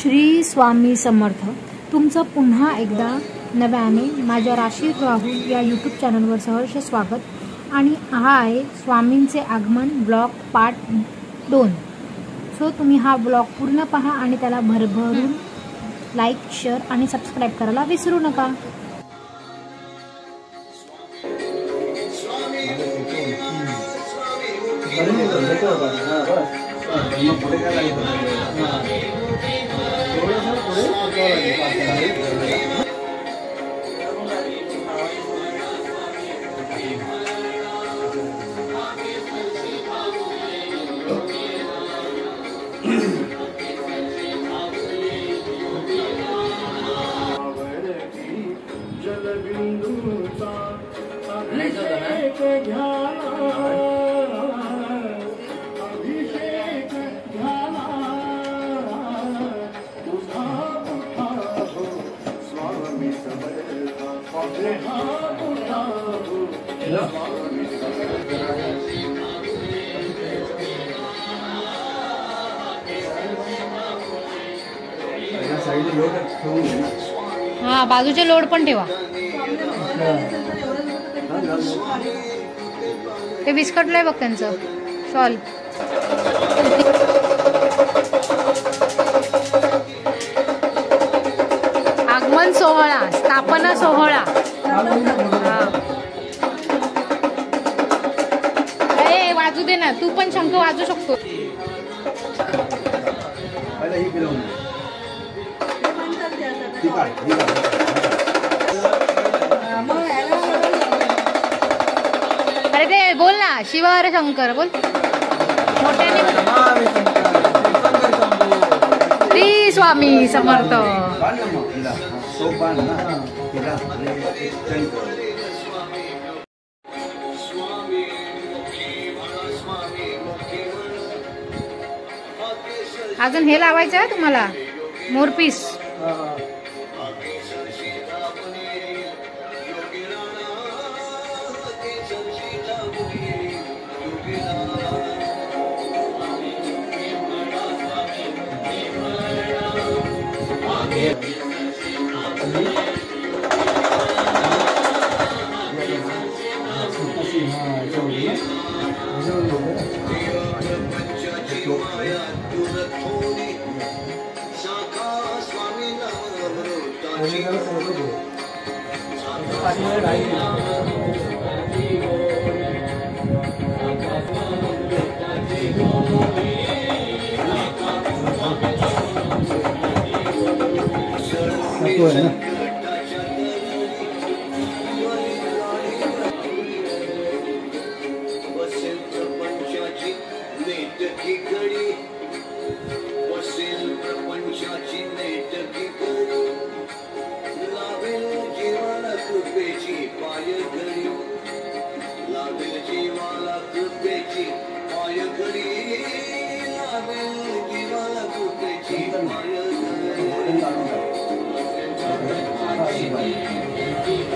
श्री स्वामी समर्थ. तुमचं पुन्हा एकदा नव्याने माझ्या राशी राहुल या यूट्यूब चॅनलवर सहर्ष स्वागत. आणि हा आहे स्वामींचे आगमन ब्लॉग पार्ट 2. सो तुम्ही हा ब्लॉग पूर्ण पहा आणि त्याला भरभरून लाईक, शेअर आणि सबस्क्राईब करायला विसरू नका. हा, बाजूचे लोड पण ठेवा. ते बिस्कटलंय बघ त्यांचं शॉल. आगमन सोहळा, स्थापना सोहळा. अरे वाजू दे ना, तू पण शंख वाजू शकतो. अरे ते बोल ना, शिव हर शंकर बोल मोठ्याने. श्री स्वामी समर्थ. अजून हे लावायचं आहे तुम्हाला, मोरपीस.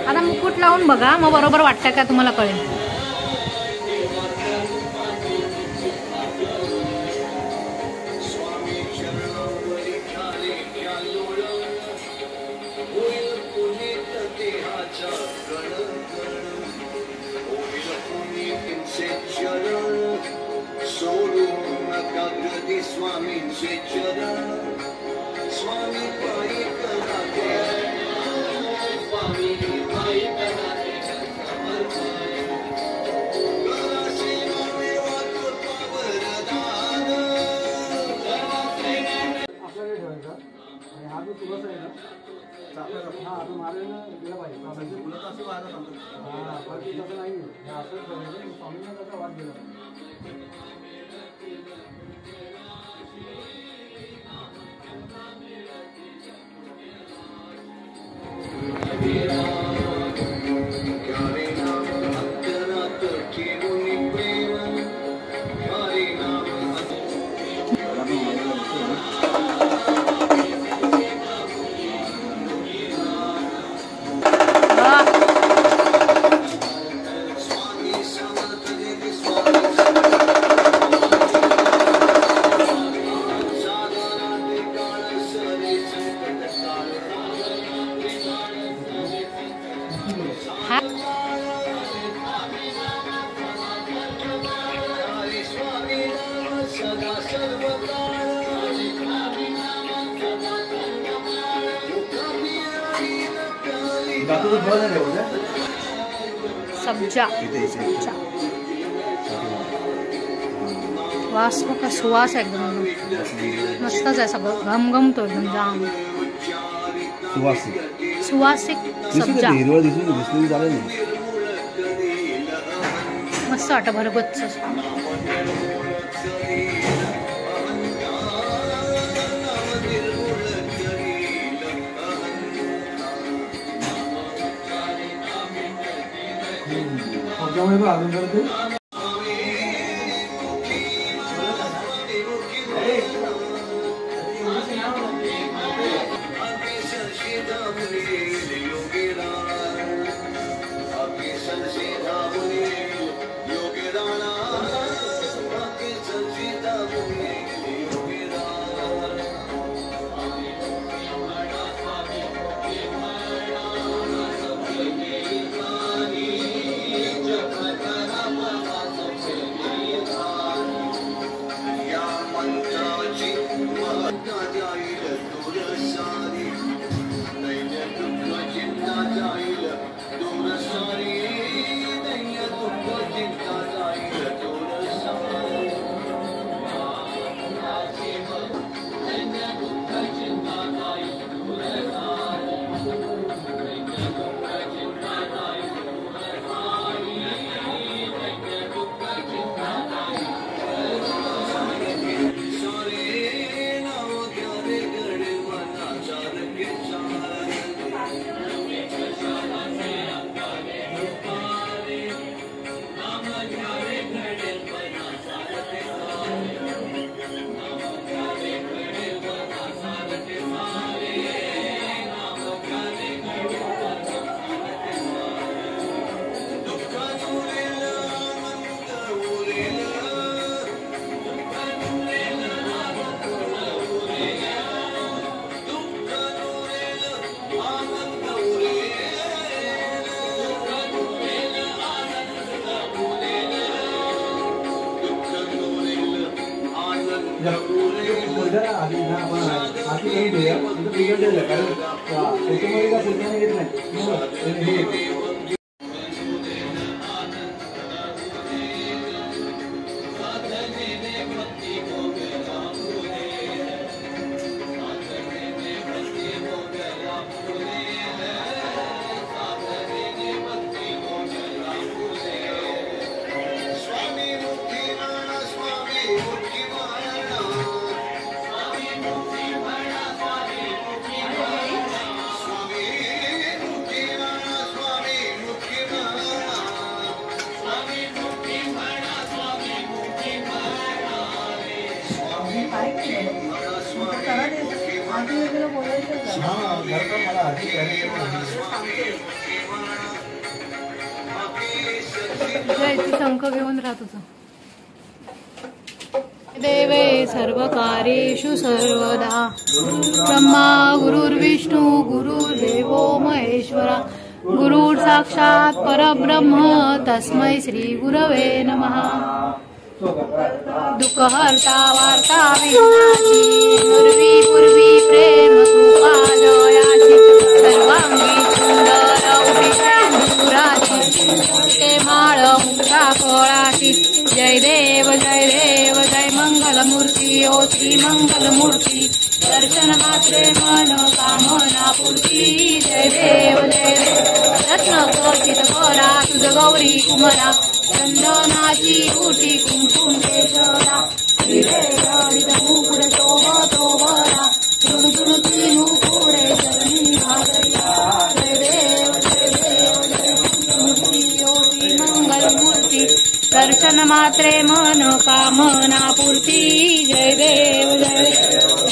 आता मुकुट लावून बघा, मग बरोबर वाटतं का तुम्हाला कळेल. स्वामींचे चरण स्वामी पायी कराते, स्वामी पायी कराते सब्जा वास का सुवास आहे एकदम मस्तच आहे सगळं घमघमतो एकदम जाम सुवासिक सब्जा मस्त वाटतं भरगच्च शंख घेऊन राहत होता. देवे सर्वकार्येषु सर्वदा ब्रह्मा गुरुर्विष्णू गुरुर्देवो महेश्वरा गुरुर् साक्षात् परब्रह्म तस्मै श्री गुरवे नमः. दुःखहर्ता वार्ता विघ्नाची पूर्वी पूर्वी प्रेम कृपा जयाची सर्वांगी सुंदर ते माळ मुक्ता फळाची. जय देव जय मंगलमूर्ती ओ श्री मंगलमूर्ती दर्शन मात्रे मन कामना पूर्ती. जय देव रत्न खचित करा तुझ गौरी कुमरा चंदनाची उटी कुंकुम केशरा मुकुड शोभतो बरा झुणझुणती मुकुडे चरणी घालया. जय देव मूर्ती ओ श्री मंगलमूर्ती दर्शन मात्रे मन कामना पूर्ती. जय देव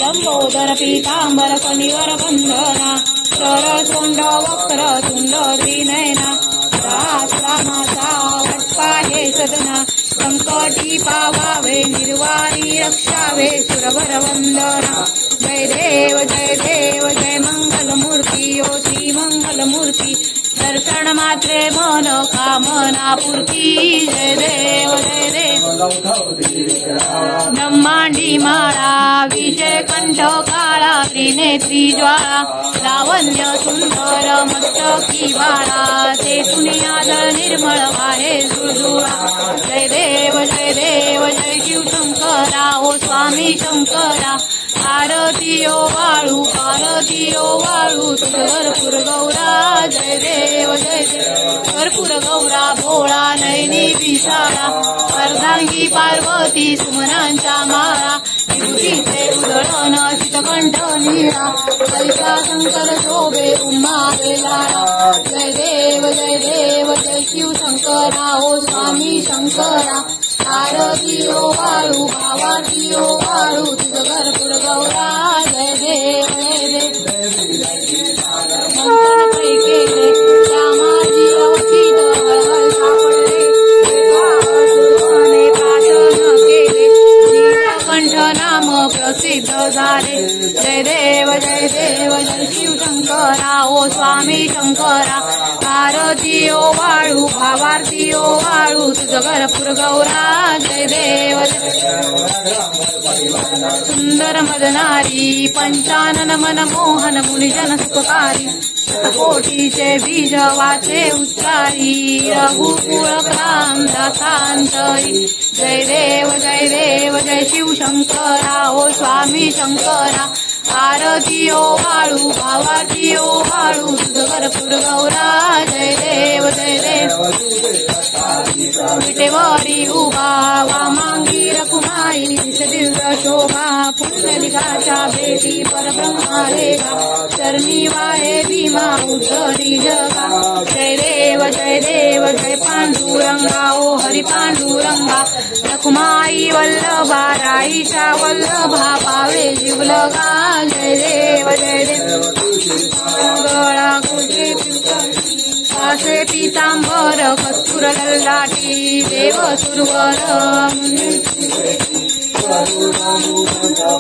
लंबोदर पीतांबर कनिवर बंधना कर सोंड वक्र तुंड त्रिनयना रामाचा वटपाहे सदना संकटी पावावे निर्वाणी रक्षावे सुरवर वंदना. जय देव जय मंगलमूर्ती ओ श्री मंगलमूर्ती दर्शन मात्रे मन कामना पूर्ती. जय देव ब्रह्मांडी माळा विषय कंठ काळा त्रिनेत्री ज्वाळा लावण्य सुंदर मस्तकी बाळा ते सुनियाद निर्मळ वाहे झुळझुळा जय देव जय शिवशंकरा ओ स्वामी शंकरा आरती ओ वाळू तुझ भरपूर गौरा जय देव भरपूर गौरा भोळा नयनी विशाळा अर्धांगी पार्वती सुमनांच्या माळा विभूतीचे उधळण शीतकंठ नीरा कैसा शंकर शोभे उमा बेलाळा जय देव जय शिवशंकरा ओ स्वामी शंकरा आरती ओ वाळू भावाती ओ वाळू तुझ भरपूर गौरा जय देव मंथन पै केले रामाजी अवचित हळहळ सापडले पाठन केले नीलकंठ नाम प्रसिद्ध झाले जय देव जय शिवशंकरा ओ स्वामी शंकरा आरती ओ वाळू भावारती ओ वाळू तुझ भरपूर गौरा जय देव सुंदर मदनारी पंचानन मनमोहन मुनिजन सुखकारी कोटीचे बीज वाचे उच्चारी रघुकुळ क्रांतांतरी जय देव जय शिवशंकरा ओ स्वामी शंकरा आरती ओ वाळू भावाती ओ वाळू तुझ भरपूर गौरा जय देव विटेवरी उभा वामांगी रखुमाई दिव्य शोभा पुंडलिकाच्या भेटी परब्रह्मा रेखा चरणी वाहे भीमा उद्धरी जगा जय देव जय पांडुरंगा ओ हरी पांडुरंगा रखुमाई वल्लभा राईच्या वल्लभा पावे जीवलगा जय देव गळा गुजे कासे पीतांबर कस्तूर ललाटी देव सुरवर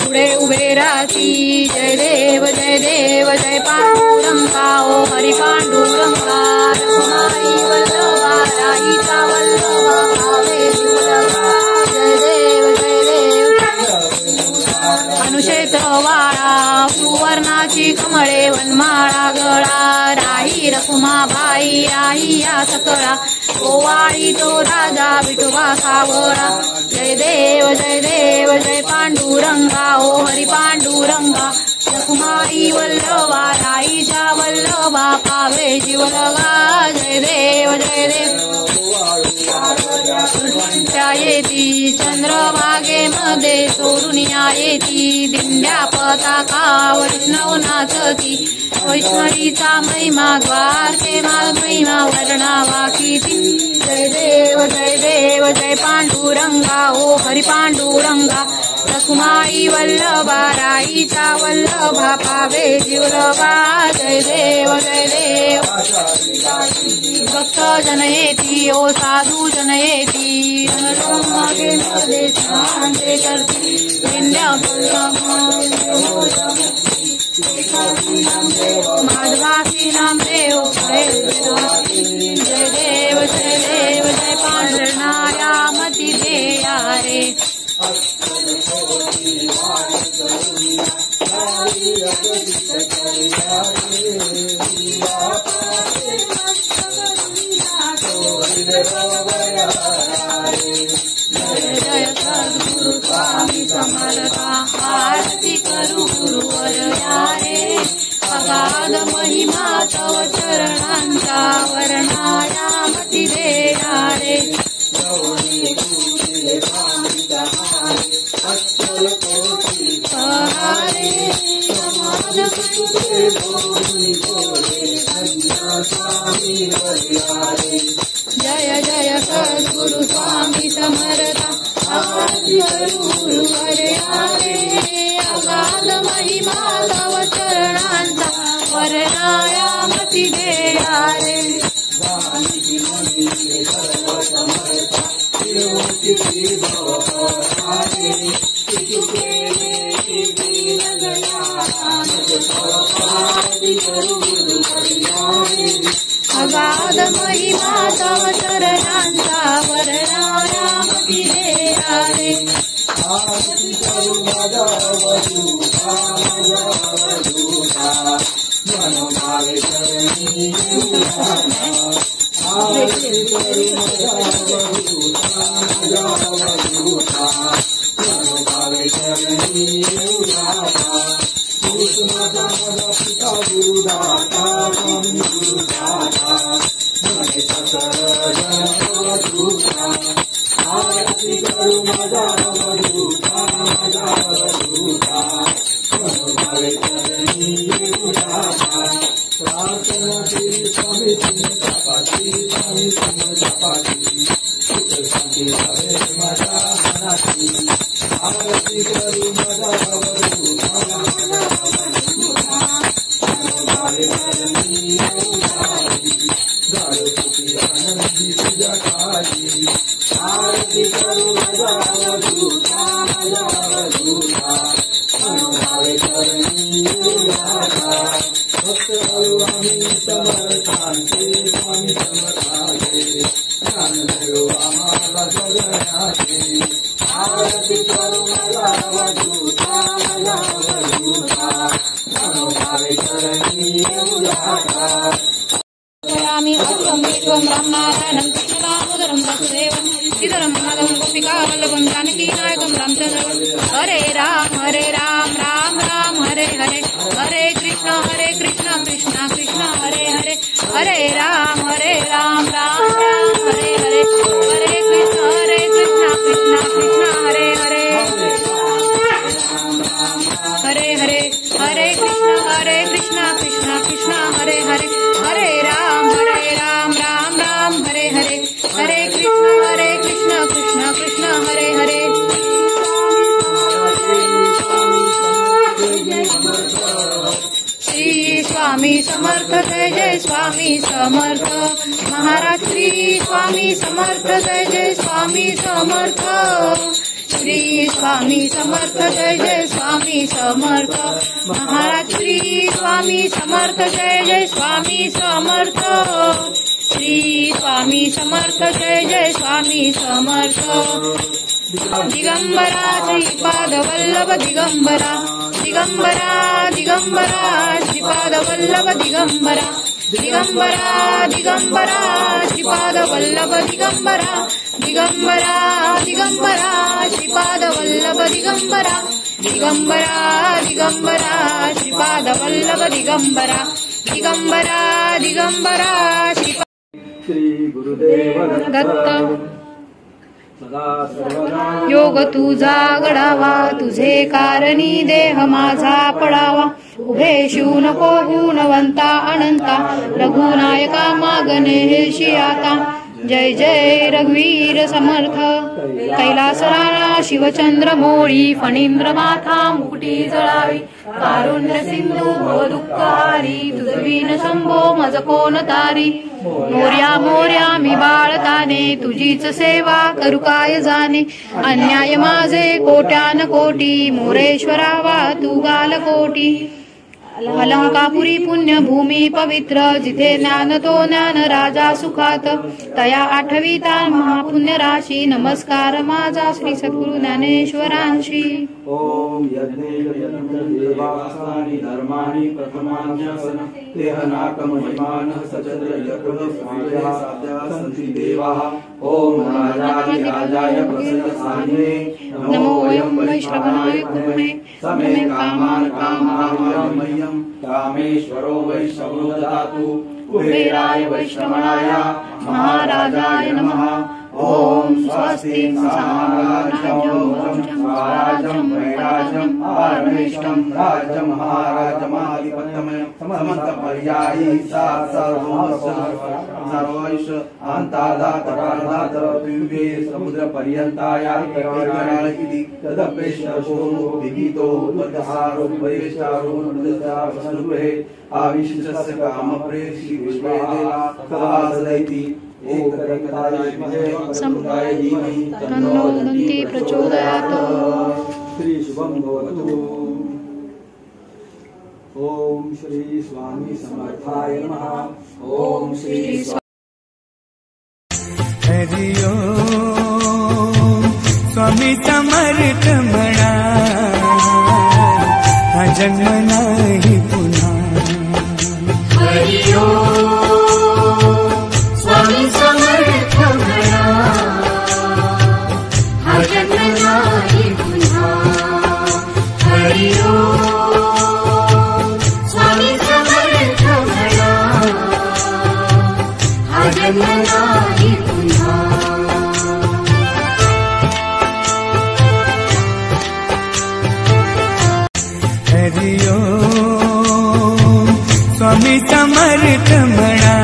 पुढे उभे राहती जय देव जय पांडुरंगा ओ हरी पांडुरंगा रखुमाई वल्लभा राईचा वल्लभा भावे जीवलगा जय देव अनुशेत वाळा सुवर्णाची कमळे वनमाळा गळा राही रखुमाबाई राही या सकळा ओवाळी तो राजा विठोबा सावळा जय देव जय पांडुरंगा ओ हरी पांडुरंगा रखुमाई वल्लभा राईच्या वल्लभा पावे जीवलगा जय देव कृष्णांच्या येती चंद्रभागेमध्ये सोरुनिया येती दिंड्या पताका वैष्णव नाचती वैष्णवीचा महिमा द्वारते महिमा वर्णावा किती जय देव जय पांडुरंगा ओ हरी पांडुरंगा रखुमाई वल्लभा राईचा वल्लभा पावे जीवलगा जय देव भक्त जन येती ओ साधू जन येती रणरंगे शांते करती दिंड्या माधवासी नाम देव जय देव जय पांढरणाया मती देया रे जय सद्गुरु स्वामी समर्था आरती करू गुरुवर रे अगाध महिमा तव चरणांचा वर्णाया मती देया रे जय जय सद्गुरु स्वामी समर्था आरती करू गुरुवर रे अगाध महिमा तव चरणांचा वर्णाया मती देया रे अगाध महिमा तव चरणांचा वर्णाया मती देया रे आरती करू माझा अवधूता माझा अवधूता मनोभावे चरणी येऊया आरती करू माझा अवधूता माझा अवधूता मनोभावे चरणी येऊया माझा माझा पिता गुरुदाता स्वामी गुरुदाता मने सकळ अवधूता आरती करू माझा अवधूता माझा अवधूता मनोभावे चरणी येऊया प्रार्थना केली स्वामी तुमच्यापाशी स्वामी तुमच्यापाशी सुख शांती हवे माझ्या मनाची आरती करू माझा अवधूता माझा अवधूता मनोभावे चरणी येऊया गाढ आनंदी तुझ्या काळजी आरती करू माझा अवधूता माझा अवधूता मनोभावे चरणी येऊया भक्त हळू आम्ही समर्थांचे स्वामी समर्थांचे ज्ञान देऊ आम्हाला जगण्याचे आरती करू माझा अवधूता माझा अवधूता मनोभावे चरणी येऊया आम्ही अच्युतं रामनारायणं कृष्णदामोदरं वासुदेवं श्रीधरं माधवं गोपिकावल्लभं जानकीनायकं रामचन्द्रं हरे राम राम राम हरे हरे हरे कृष्ण कृष्ण कृष्ण हरे हरे हरे राम राम राम हरे हरे हरे कृष्ण कृष्ण कृष्ण हरे हरे हरे हरे हरे कृष्ण कृष्ण कृष्ण हरे हरे हरे राम राम राम हरे हरे हरे कृष्ण कृष्ण कृष्ण हरे हरे श्री स्वामी समर्थ जय स्वामी समर्थ महाराज श्री स्वामी समर्थ जय स्वामी समर्थ श्री स्वामी समर्थ जय स्वामी समर्थ महाराज श्री स्वामी समर्थ जय स्वामी समर्थ श्री स्वामी समर्थ जय स्वामी समर्थ दिगंबरा श्रीपाद वल्लभ दिगंबरा दिगंबरा दिगंबरा श्रीपाद वल्लभ दिगंबरा दिगंबरा दिगंबरा श्रीपाद वल्लभ दिगंबरा दिगंबरा दिगंबरा श्रीपाद वल्लभ दिगंबरा दिगंबरा दिगंबरा श्रीपाद वल्लभ दिगंबरा दिगंबरा दिगंबरा श्री गुरुदेव दत्त योग तुझा घडावा तुझे कारणी देह माझा पडावा उभे शिव नको गुणवंता अनंता रघुनायका मागणे हेशी आता जय जय रघुवीर समर्थ कैलासराणा शिवचंद्र मोळी फणींद्र माथा मुकुटी जळावी कारुण्य सिंधू भवदुःखहारी तुझवीन शंभो मज कोण तारी मोर्या मोर्या मी बाळताने तुझीच सेवा करू काय जाणे अन्याय माझे कोट्यान कोटी मोरेश्वरावा तू गाल कोटी अलंकापुरी पुण्यभूमी पवित्र जिथे ज्ञान तो ज्ञान राजा सुखात तया आठविता महापुण्य राशी नमस्कार माझा श्री सद्गुरु ज्ञानेश्वरांशी ओम यज्ञेयदेवासानि धर्माणि प्रथमान्यसन तेहनाकमहिमानः सचन्द्र यज्ञ स्वाध्याः सन्ति देवाः ओम राजाय प्रसन्नसानिने नमो वयं वैश्रवणाय कुर्महे समे कामान् कामायं कामेश्वरो वैश्रवणो ददातु कुबेराय वैश्रवणाय महाराजाय नमः ओम स्वस्ति स्वराज्यं वैराज्यं आरमेष्टं राज्यं महाराजमाधिपत्यमयं समन्तपर्यायी सर्वैष अन्तादातरादात दिव्ये समुद्रपर्यन्ताया इति तदपेष्टो विगीतो उपदहारो वैष्टारो नृदस्यावसनुहे आविशिष्टस्य कामप्रेषि विश्वेदेवा सदा सदैति तन्नो दन्ति प्रचोदयात् श्री शुभं भवतु। ओम श्री स्वामी समर्थाय नमः। ओम श्री हरि ओम स्वामी समर्थ जन्म नाही पुन्हा। हरि ओम स्वामी समर्थ म्हणा, हा जन्म नाही पुन्हा। हरि ओम स्वामी समर्थ म्हणा, हा जन्म नाही पुन्हा। हरि ओम स्वामी समर्थ म्हणा,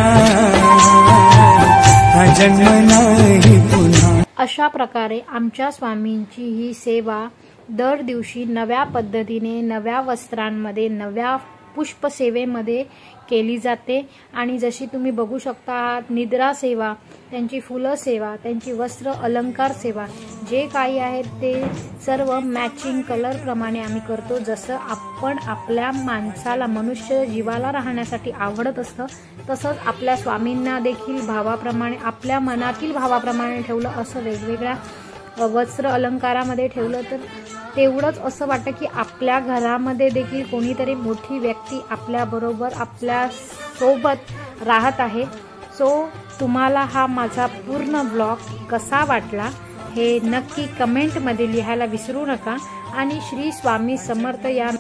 हा जन्म नाही पुन्हा। अशा प्रकारे आमच्या स्वामींची ही सेवा दर दिवशी नव्या पद्धतीने, नव्या वस्त्रांमध्ये, नव्या पुष्पसेवेमध्ये केली जाते। आणि जशी तुम्ही बघू शकता, निद्रा सेवा, त्यांची फुलं सेवा, त्यांची वस्त्र अलंकार सेवा, जे काही आहेत ते सर्व मॅचिंग कलर प्रमाणे आम्ही करतो। जसं आपण आपल्या माणसाला, मनुष्य जीवाला राहण्यासाठी आवडत असतं, तसंच आपल्या स्वामींना देखील भावाप्रमाणे, आपल्या मनातील भावाप्रमाणे ठेवलं, असं वेगवेगळ्या वस्त्र अलंकारामध्ये ठेवलं तर तेवढंच असं वाटतं की आपल्या घरामध्ये देखील कोणीतरी मोठी व्यक्ती आपल्याबरोबर, आपल्या सोबत राहत आहे। सो तुम्हाला हा माझा पूर्ण ब्लॉग कसा वाटला हे नक्की कमेंटमध्ये लिहायला विसरू नका। आणि श्री स्वामी समर्थ या